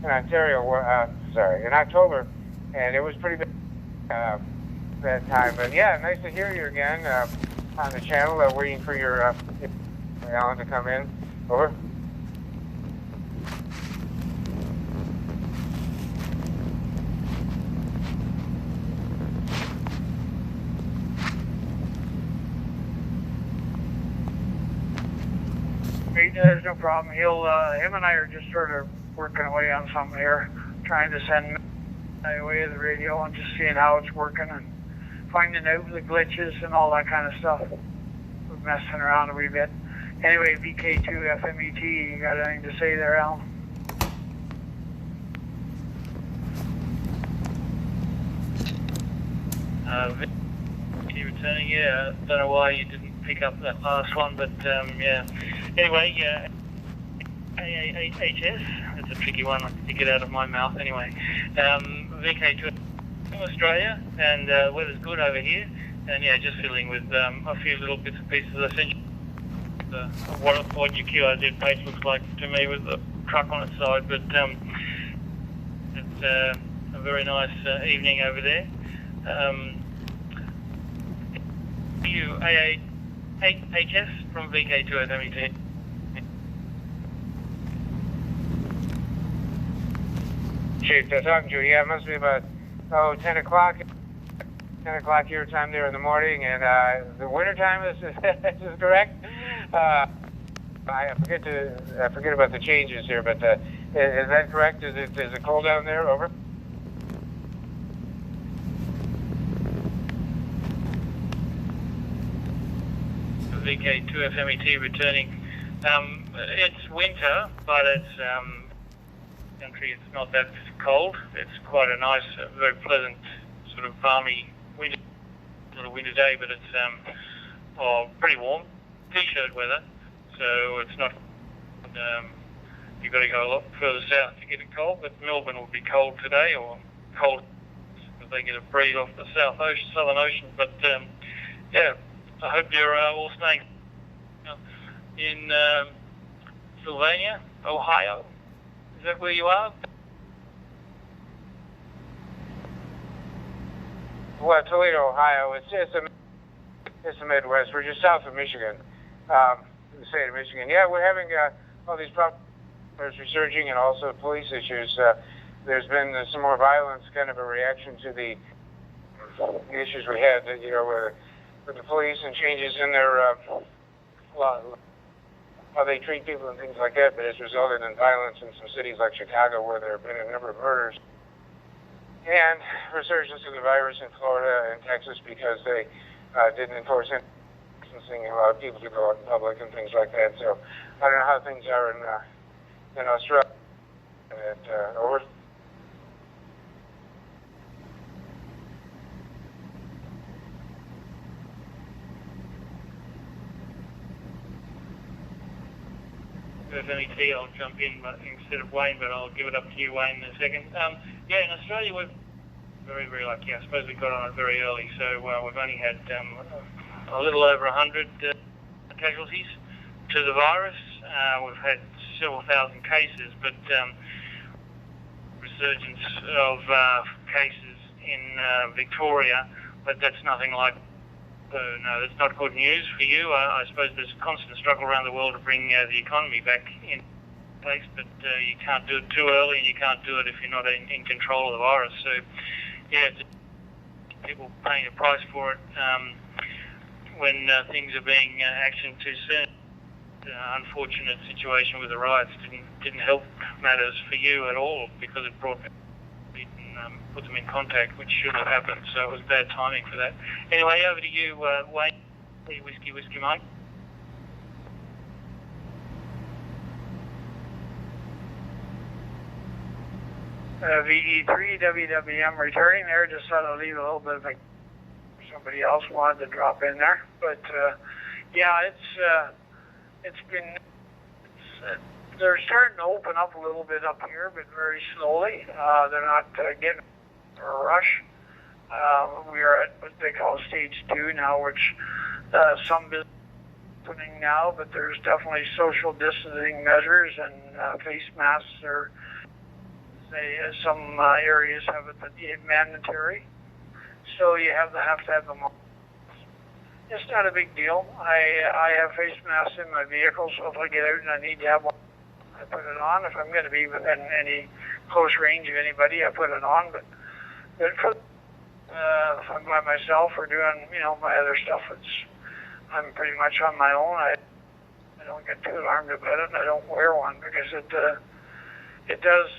in Ontario, in October, and it was pretty bad that time. But yeah, nice to hear you again on the channel. Waiting for your Alan to come in. Over. There's no problem. Him and I are just sort of working away on something here, trying to send away the radio and just seeing how it's working and finding out the glitches and all that kind of stuff. We're messing around a wee bit. Anyway, VK2 FMET, you got anything to say there, Alan? Returning, yeah. Don't know why you didn't pick up that last one, but yeah. Anyway, yeah. AAHS, it's a tricky one to get out of my mouth anyway. VK2 Australia, and weather's good over here, and yeah, just filling with a few little bits and pieces. I sent you what your QRZ page looks like to me with the truck on its side, but it's a very nice evening over there. AAHS from VK2 FMET. Chief, talking to you. Yeah, it must be about 10 o'clock. 10 o'clock your time there in the morning, and the winter time is correct. I forget about the changes here, but is that correct? Is it cold down there? Over. VK2 FMET returning. It's winter, but it's country. It's not that cold. It's quite a nice, very pleasant, sort of balmy winter, not a winter day, but it's pretty warm, t-shirt weather. So it's not. You've got to go a lot further south to get it cold. But Melbourne will be cold today, or cold because they get a breeze off the Southern Ocean. But yeah. I hope you're all staying in Sylvania, Ohio. Is that where you are? Well, Toledo, Ohio. It's the Midwest. We're just south of Michigan, the state of Michigan. Yeah, we're having all these problems resurging, and also police issues. There's been some more violence, kind of a reaction to the issues we had. With the police and changes in their how they treat people and things like that, but it's resulted in violence in some cities like Chicago, where there have been a number of murders, and resurgence of the virus in Florida and Texas because they didn't enforce distancing and allowed people to go out in public and things like that. So I don't know how things are in Australia. Over. FMET, I'll jump in instead of Wayne, but I'll give it up to you, Wayne, in a second. Yeah, in Australia we're very, very lucky. I suppose we got on it very early, so we've only had a little over 100 casualties to the virus. We've had several thousand cases, but resurgence of cases in Victoria, but that's nothing like. So no, that's not good news for you. I suppose there's a constant struggle around the world to bring the economy back in place, but you can't do it too early, and you can't do it if you're not in control of the virus. So yeah, people paying a price for it when things are being actioned too soon. Unfortunate situation with the riots didn't help matters for you at all, because it brought put them in contact, which shouldn't have happened. So it was bad timing for that. Anyway, over to you, Wayne. Whiskey, Mike. VE3 WWM returning there. Just thought I'd leave a little bit of somebody else wanted to drop in there. But yeah, they're starting to open up a little bit up here, but very slowly. They're not getting a rush. We are at what they call stage 2 now, which some business is opening now, but there's definitely social distancing measures, and face masks are Some areas have it mandatory, so you have to have them on. It's not a big deal. I have face masks in my vehicle, so if I get out and I need to have one, I put it on. If I'm going to be within any close range of anybody, I put it on. But for if I'm by myself or doing, my other stuff, I'm pretty much on my own. I don't get too alarmed about it, and I don't wear one because it does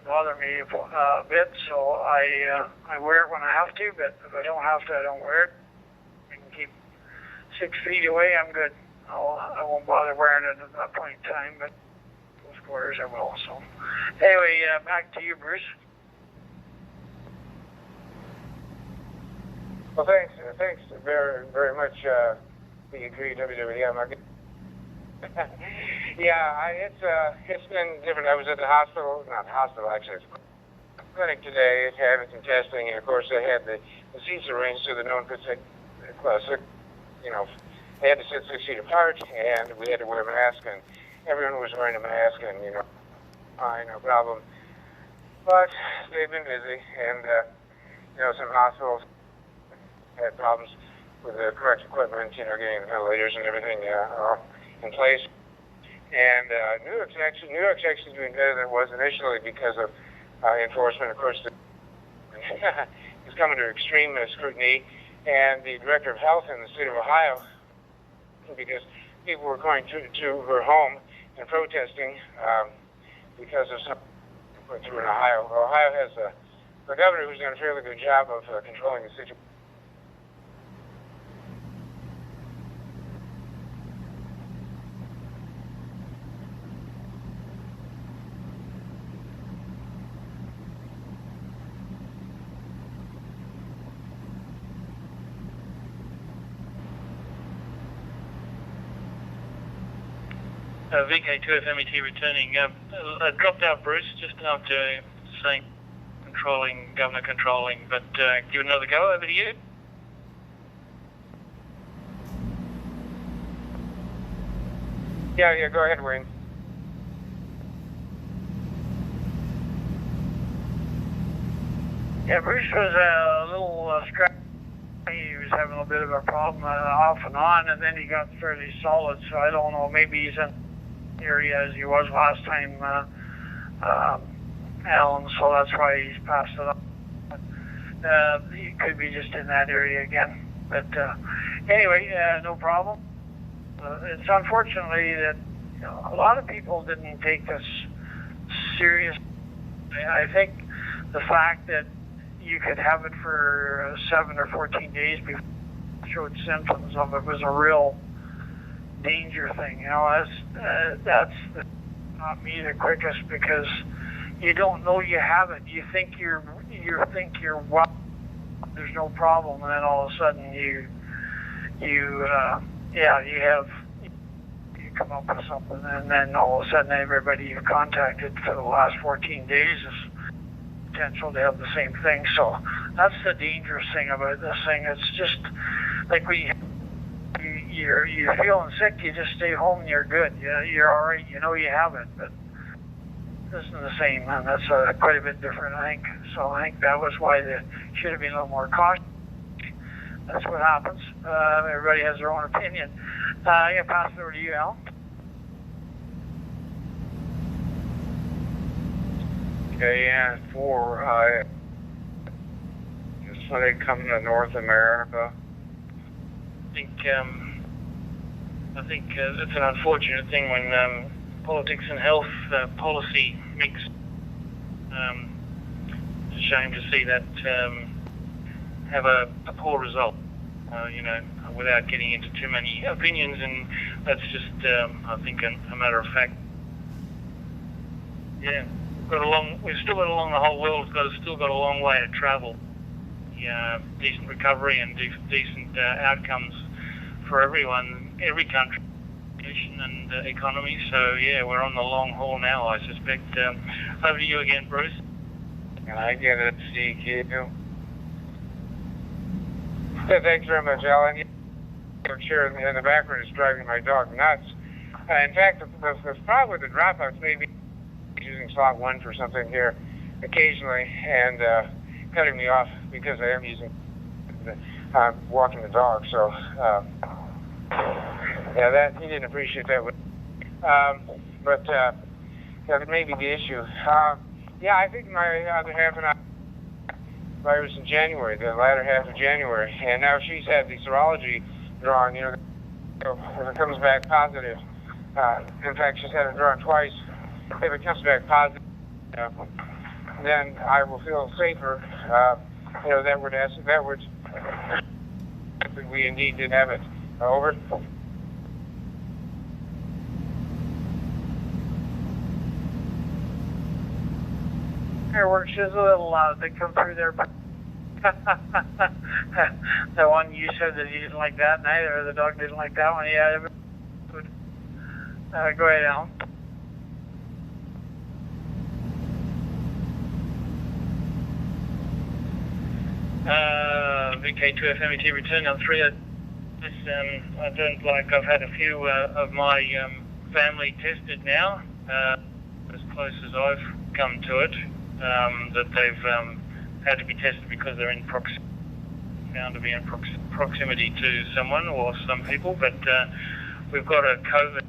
bother me a bit. So I wear it when I have to, but if I don't have to, I don't wear it. I can keep 6 feet away. I'm good. I won't bother wearing it at that point in time, but those quarters I will. So anyway, back to you, Bruce. Well, thanks very, very much, B3 WWM. Yeah, it's been different. I was at the hospital, not hospital actually, clinic today, having some testing, and of course they had the seats arranged so that no one could sit close. They had to sit 6 feet apart, and we had to wear a mask, and everyone was wearing a mask, and fine, no problem. But they've been busy, and some hospitals had problems with the correct equipment, getting the ventilators and everything in place. And New York's actually doing better than it was initially because of enforcement. Of course, it's coming to extreme scrutiny, and the director of health in the state of Ohio, because people were going to her home and protesting because of something went through in Ohio. Ohio has a governor who's done a fairly good job of controlling the situation. VK2FMET returning. Dropped out, Bruce, just after saying governor controlling, but give it another go. Over to you. Yeah, go ahead, Wayne. Yeah, Bruce was a little scratchy. He was having a bit of a problem off and on, and then he got fairly solid, so I don't know, maybe he's in the area as he was last time, Alan, so that's why he's passed it on. He could be just in that area again. But anyway, no problem. It's unfortunately that a lot of people didn't take this serious. I think the fact that you could have it for 7 or 14 days before you showed symptoms of it was a real danger thing. That's not me the quickest, because you don't know you have it. You think you're well, there's no problem, and then all of a sudden you come up with something, and then all of a sudden everybody you've contacted for the last 14 days is potential to have the same thing. So that's the dangerous thing about this thing. It's just like when you're feeling sick, you just stay home and you're good. You're all right. You have it, but this isn't the same, and that's quite a bit different, I think. So I think that was why they should have been a little more cautious. That's what happens. Everybody has their own opinion. I'm going to pass it over to you, Al. Okay, and for just when they come to North America, I think it's an unfortunate thing when politics and health policy mix. It's a shame to see that have a poor result. Without getting into too many opinions, and that's just, I think, a matter of fact. Yeah, we've still got the whole world's still got a long way to travel. Yeah, decent recovery and decent outcomes for everyone, every country and economy. So yeah, we're on the long haul now, I suspect. Over to you again, Bruce. Can I get a CQ? Yeah, thanks very much, Alan. Here in the background is driving my dog nuts. In fact, the problem with the dropouts may be using slot one for something here occasionally, and cutting me off because I am walking the dog. So yeah, that he didn't appreciate that. But yeah, that may be the issue. Yeah, I think my other half and I virus in January, the latter half of January, and now she's had the serology drawn. You know, if it comes back positive, in fact, she's had it drawn twice. If it comes back positive, then I will feel safer. You know, that would we indeed did have it. Over. Fireworks is a little loud. They come through there. The one you said that you didn't like that, neither the dog didn't like that one. Yeah. Go ahead, Alan. VK2FMET return on 3. I don't like. I've had a few of my family tested now, as close as I've come to it, that they've had to be tested because they're found to be in proximity to someone or some people. But we've got a COVID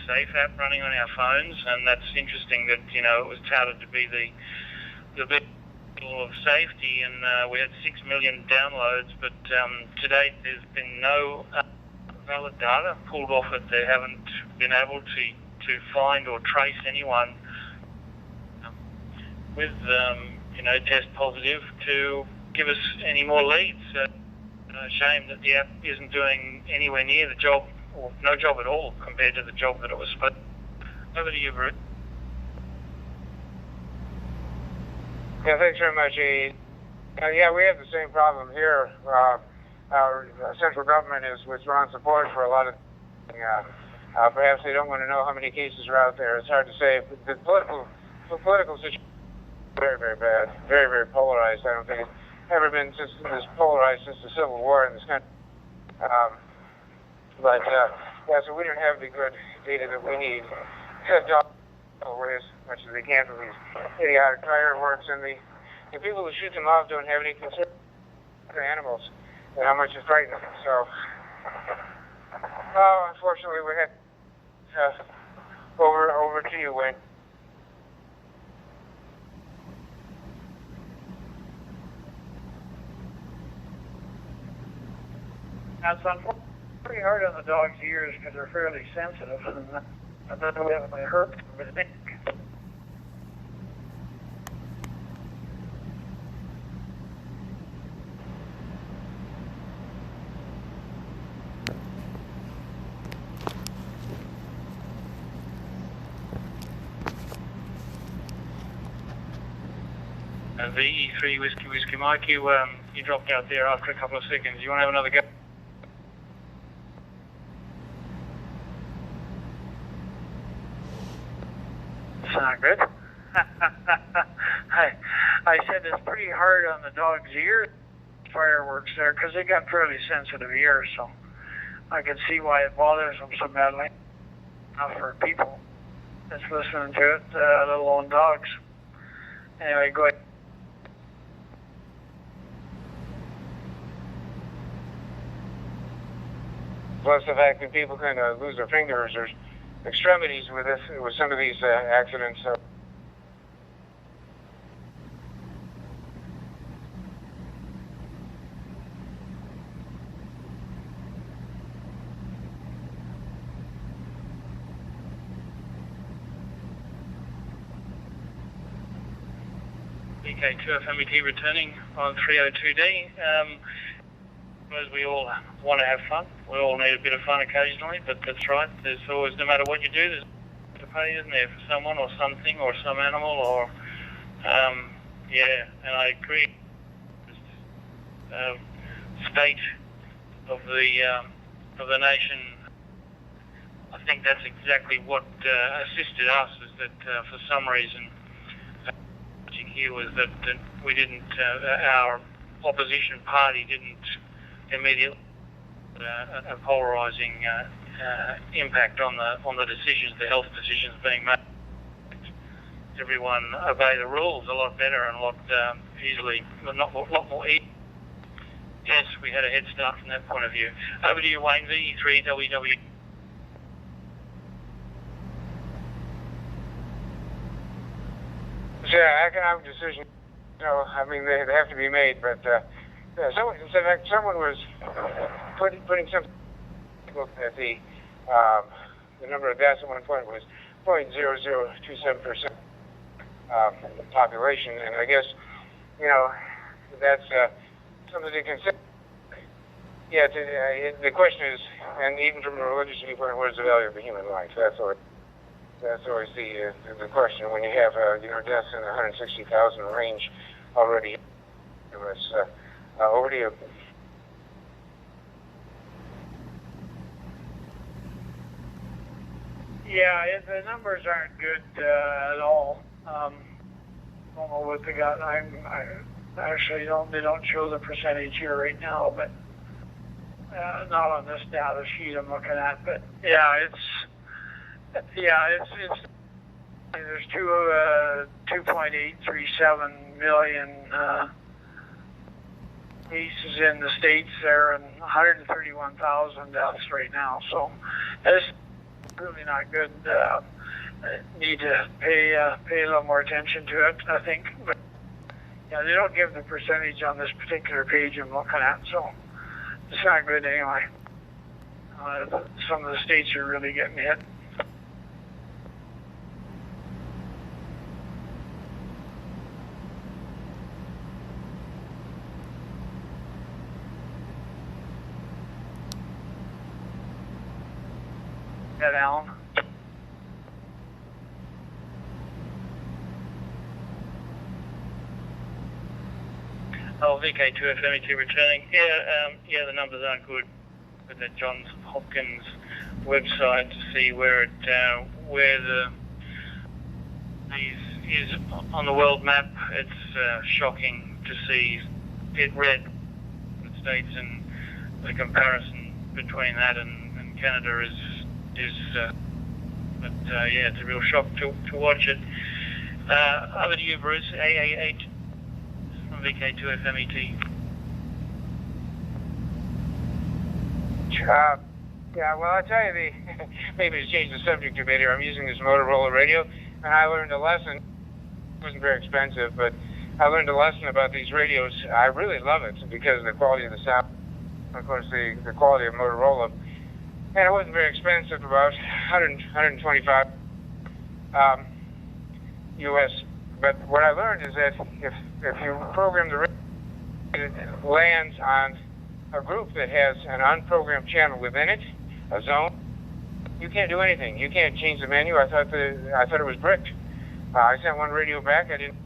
Safe app running on our phones, and that's interesting that, you know, it was touted to be the bit of safety, and we had 6 million downloads, but to date there's been no valid data pulled off it. They haven't been able to find or trace anyone with you know, test positive to give us any more leads. Shame that the app isn't doing anywhere near the job, or no job at all compared to the job that it was supposed to. Over to you, Bruce. Yeah, thanks very much, Ed. Yeah, we have the same problem here. Our central government has withdrawn support for a lot of perhaps they don't want to know how many cases are out there. It's hard to say. But the political situation is very, very bad, very, very polarized. I don't think it's ever been this polarized since the Civil War in this country. But yeah, so we don't have the good data that we need to away as much as they can from these idiotic fireworks, and the people who shoot them off don't have any concern for animals and how much it frightens them. So, unfortunately, we had over to you, Wayne. That's pretty hard on the dog's ears because they're fairly sensitive, and I don't know if it hurt them, but VE3 Whiskey Mike, you dropped out there after a couple of seconds. You want to have another go? Not good. I said it's pretty hard on the dog's ears, fireworks there, because they got fairly sensitive ears, so I can see why it bothers them so badly. Not for people that's listening to it, let alone dogs. Anyway, go ahead. Plus the fact that people can lose their fingers or extremities with some of these accidents. VK2FMET returning on 302D. As we all want to have fun. We all need a bit of fun occasionally, but that's right. There's always, no matter what you do, there's to pay, isn't there, for someone or something or some animal or, yeah, and I agree. State of the nation, I think that's exactly what assisted us, is that for some reason, here was that we didn't, our opposition party didn't immediately a polarising impact on the decisions, the health decisions being made. everyone obey the rules a lot better and a lot easily, not a lot more easy. Yes, we had a head start from that point of view. Over to you, Wayne, VE3WW. Yeah, economic decisions, I mean, they have to be made, but someone was putting some look at the number of deaths at one point was 0.0027% of the population, and I guess, that's something to consider. Yeah, the question is, and even from a religious viewpoint, what is the value of the human life? That's always the question when you have deaths in the 160,000 range already. Over to you. Yeah, the numbers aren't good at all. Don't know what they got. I actually they don't show the percentage here right now, but not on this data sheet I'm looking at. But it's there's 2.837 million cases in the States there, and 131,000 deaths right now. So it's really not good. Need to pay a little more attention to it, I think. But yeah, they don't give the percentage on this particular page I'm looking at, so it's not good anyway. Some of the states are really getting hit. Alan. Oh, VK2FMET returning. Yeah, the numbers aren't good with the Johns Hopkins website to see where the is on the world map. It's shocking to see it red in the States, and the comparison between that and Canada is it's a real shock to watch it. Over to you, Bruce. AA8 from VK2FMET. Yeah, well, I'll tell you, maybe to change the subject a bit here, I'm using this Motorola radio, and I learned a lesson. It wasn't very expensive, but I learned a lesson about these radios. I really love it because of the quality of the sound, of course, the quality of Motorola. And it wasn't very expensive, about 125 US. But what I learned is that if you program the radio, it lands on a group that has an unprogrammed channel within it, a zone, you can't do anything. You can't change the menu. I thought it was bricked. I sent one radio back. I didn't.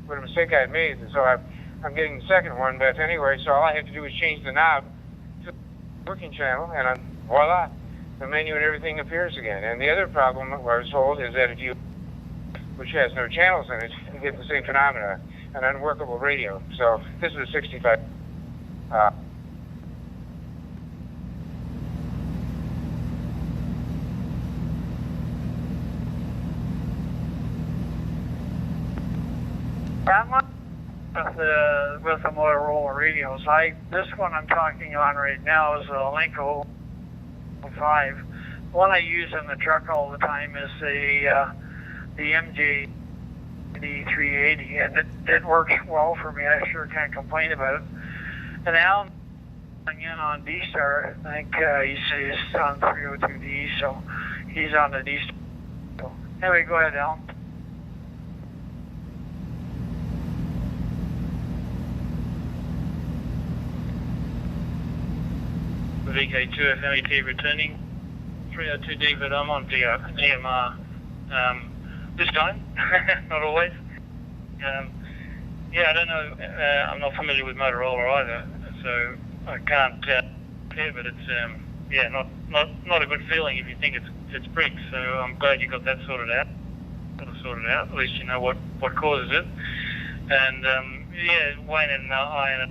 What a mistake I had made. So I'm getting the second one. But anyway, so all I have to do is change the knob to the working channel, and voila, the menu and everything appears again. And the other problem I was told is that if you, which has no channels in it, you get the same phenomena, an unworkable radio. So this is a 65. I'm not with the Motorola radios. This one I'm talking on right now is a Lenko 5. The one I use in the truck all the time is the MJ 380, and it works well for me. I sure can't complain about it. And Alan in on D-Star, I think he's on 302D, so he's on the D-Star. So, anyway, go ahead, Alan. VK2FMET returning 302D, but I'm on DMR this time, not always. I don't know. I'm not familiar with Motorola either, so I can't compare. But it's not a good feeling if you think it's brick. So I'm glad you got that sorted out. At least you know what causes it. And Wayne and I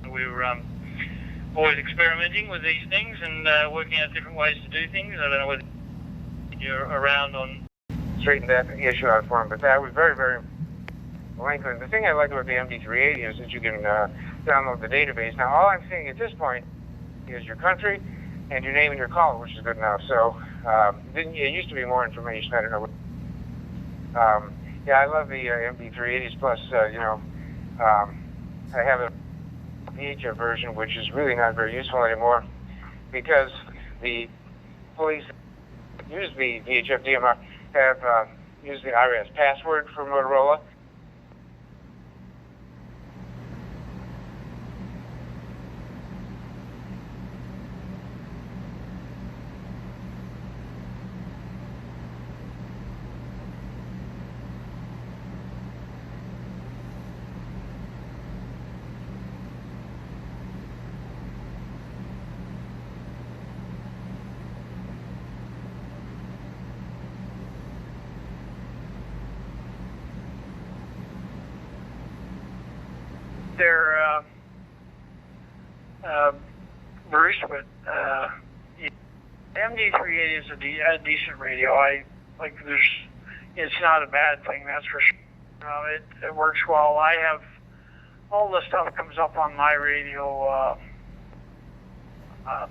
we were always experimenting with these things and working out different ways to do things. I don't know whether you're around on straightened that issue out for him. But that was very, very lengthy. The thing I like about the MD380 is that you can download the database. Now, all I'm seeing at this point is your country and your name and your caller, which is good enough. So it used to be more information. I don't know. Yeah, I love the MD380s. Plus, I have a VHF version, which is really not very useful anymore because the police that use the VHF DMR have used the IRS password for Motorola. They're Bruce, but MD380 is a decent radio. It's not a bad thing, that's for sure. It works well. I have all the stuff comes up on my radio.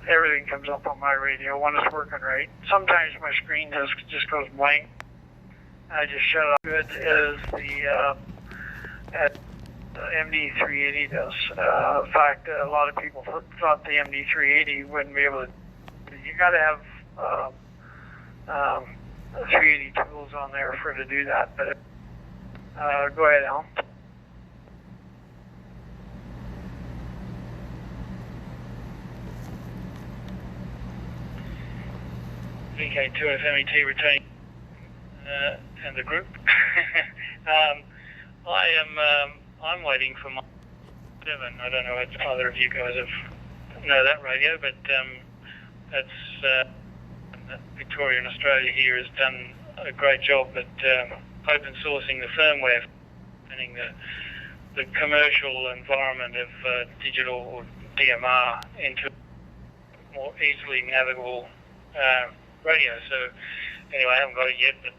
Everything comes up on my radio when it's working right. Sometimes my screen just goes blank. I just shut it off. Good as the MD380 does. In fact, a lot of people thought the MD380 wouldn't be able to. You got to have 380 tools on there for it to do that. But go ahead, Alan. VK2 FMET returning and the group. I'm waiting for my 7. I don't know if either of you guys know that radio, but that's Victoria and Australia here has done a great job at open sourcing the firmware, turning the commercial environment of digital or DMR into more easily navigable radio. So anyway, I haven't got it yet, but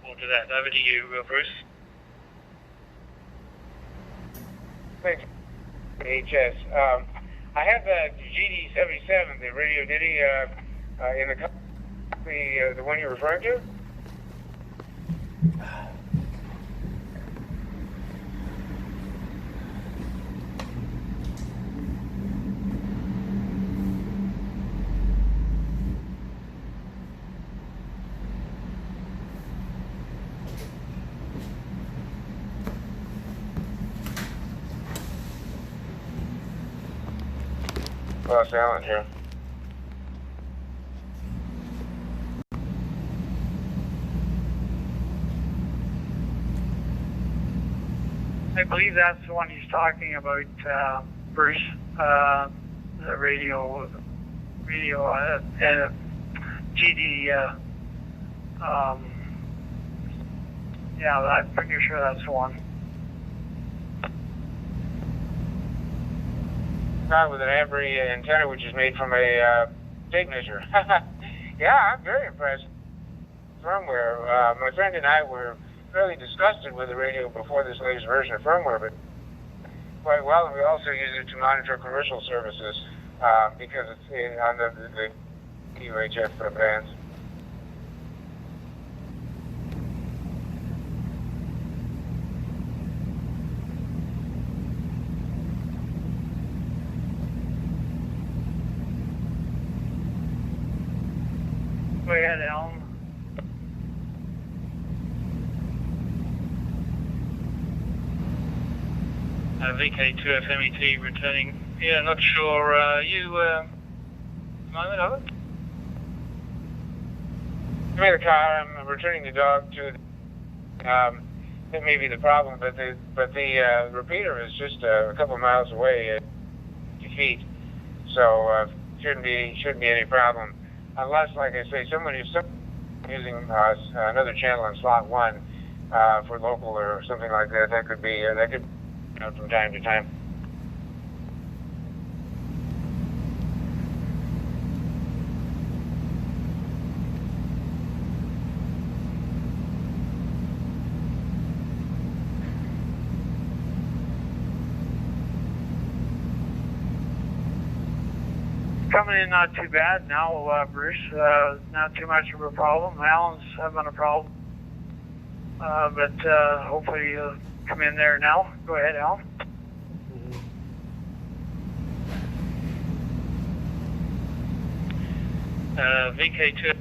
we'll do that. Over to you, Bruce. Thanks, HS. I have the GD77, the Radio Ditty, in the one you're referring to. Los Allen here. I believe that's the one he's talking about, Bruce. The radio, and GD. Yeah, I'm pretty sure that's the one. With an Ambry antenna, which is made from a tape measure. Yeah, I'm very impressed. Firmware. My friend and I were fairly disgusted with the radio before this latest version of firmware, but quite well. And we also use it to monitor commercial services because it's on the UHF bands. Go ahead, Alan. VK2 FMET returning. Yeah, not sure. You, moment of it? I'm in the car. I'm returning the dog to. That may be the problem, but the repeater is just a couple miles away, 50 feet, so shouldn't be any problem. Unless, like I say, someone is using another channel on slot 1 for local or something like that. That could be from time to time. coming in not too bad now, Bruce. Not too much of a problem. Alan's having a problem. But hopefully he'll come in there now. Go ahead, Alan. VK2,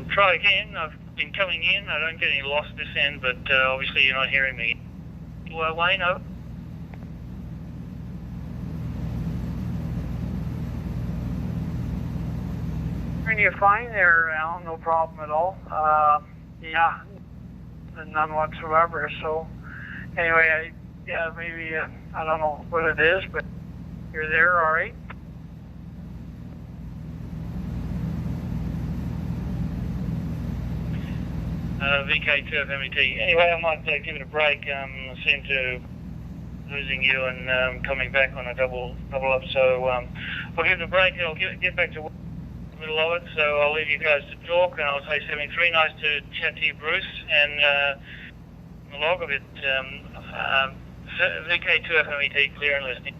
try again. I've been coming in. I don't get any loss this end, but obviously you're not hearing me. Well, Wayne, over. Hearing you fine there, Alan. No problem at all. Yeah, none whatsoever. So, anyway, maybe I don't know what it is, but you're there, all right. VK2 MET. Anyway, I might give it a break. I seem to losing you and coming back on a double up. So I'll give it a break. I'll get back to the middle of it. So I'll leave you guys to talk, and I'll say 73. Nice to chat to you, Bruce. And the log of it, VK2 MET, clear and listening.